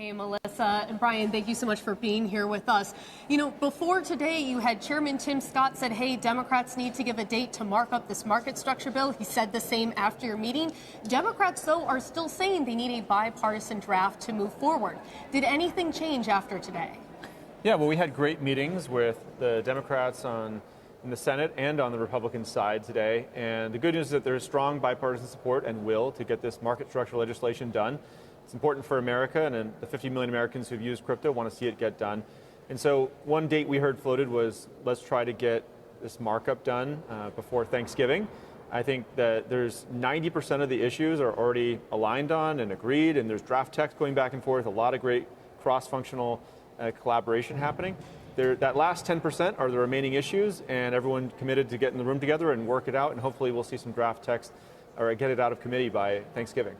Hey, Melissa and Brian, thank you so much for being here with us. You know, before today, you had Chairman Tim Scott said, hey, Democrats need to give a date to mark up this market structure bill. He said the same after your meeting. Democrats, though, are still saying they need a bipartisan draft to move forward. Did anything change after today? Yeah, well, we had great meetings with the Democrats in the Senate and on the Republican side today. And the good news is that there's strong bipartisan support and will to get this market structure legislation done. It's important for America, and the 50 million Americans who've used crypto want to see it get done. And so one date we heard floated was, let's try to get this markup done before Thanksgiving. I think that there's 90% of the issues are already aligned on and agreed, and there's draft text going back and forth, a lot of great cross-functional collaboration happening. That last 10% are the remaining issues, and everyone committed to get in the room together and work it out, and hopefully we'll see some draft text or get it out of committee by Thanksgiving.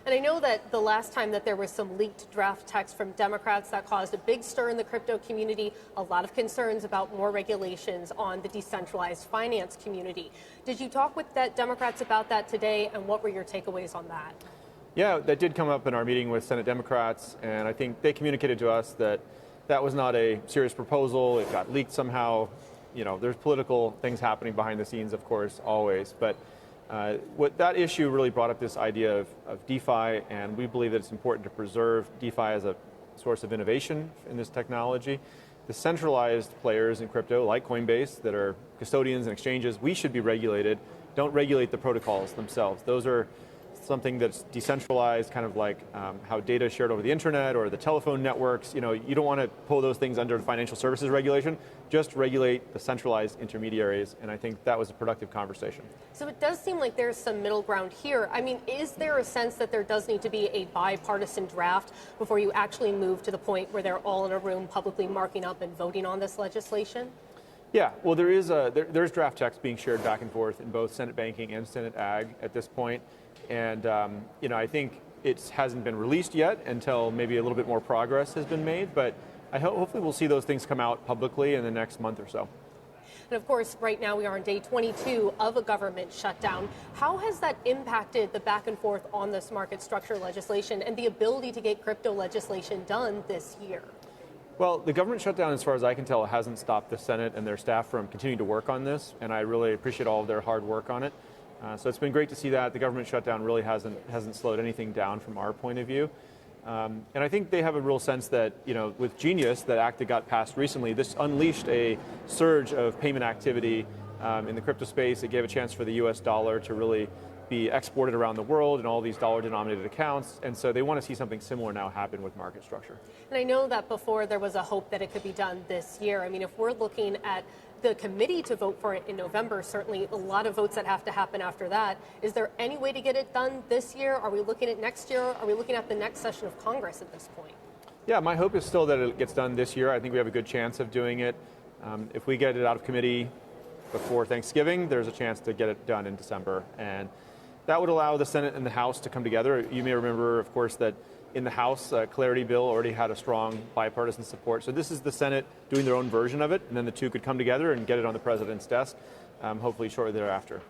And I know that the last time that there was some leaked draft text from Democrats that caused a big stir in the crypto community, a lot of concerns about more regulations on the decentralized finance community. Did you talk with Democrats about that today, and what were your takeaways on that? Yeah, that did come up in our meeting with Senate Democrats, and I think they communicated to us that that was not a serious proposal. It got leaked somehow. You know, there's political things happening behind the scenes, of course, always. But what that issue really brought up this idea of DeFi, and we believe that it's important to preserve DeFi as a source of innovation in this technology. The centralized players in crypto, like Coinbase, that are custodians and exchanges, we should be regulated. Don't regulate the protocols themselves. Those are something that's decentralized, kind of like how data is shared over the internet or the telephone networks. You know, you don't want to pull those things under financial services regulation. Just regulate the centralized intermediaries, and I think that was a productive conversation. So it does seem like there's some middle ground here. I mean, is there a sense that there does need to be a bipartisan draft before you actually move to the point where they're all in a room publicly marking up and voting on this legislation? Yeah, well, there's draft text being shared back and forth in both Senate Banking and Senate Ag at this point. And you know, I think it hasn't been released yet until maybe a little bit more progress has been made. But hopefully we'll see those things come out publicly in the next month or so. And of course, right now we are on day 22 of a government shutdown. How has that impacted the back and forth on this market structure legislation and the ability to get crypto legislation done this year? Well, the government shutdown, as far as I can tell, hasn't stopped the Senate and their staff from continuing to work on this, and I really appreciate all of their hard work on it. So it's been great to see that. The government shutdown really hasn't slowed anything down from our point of view. And I think they have a real sense that, you know, with Genius, that act that got passed recently, this unleashed a surge of payment activity in the crypto space. It gave a chance for the US dollar to really be exported around the world in all these dollar-denominated accounts, and so they want to see something similar now happen with market structure. And I know that before there was a hope that it could be done this year. I mean, if we're looking at the committee to vote for it in November, certainly a lot of votes that have to happen after that. Is there any way to get it done this year? Are we looking at next year? Are we looking at the next session of Congress at this point? Yeah, my hope is still that it gets done this year. I think we have a good chance of doing it. If we get it out of committee before Thanksgiving, there's a chance to get it done in December. And that would allow the Senate and the House to come together. You may remember, of course, that in the House, Clarity Bill already had a strong bipartisan support. So this is the Senate doing their own version of it, and then the two could come together and get it on the president's desk, hopefully shortly thereafter.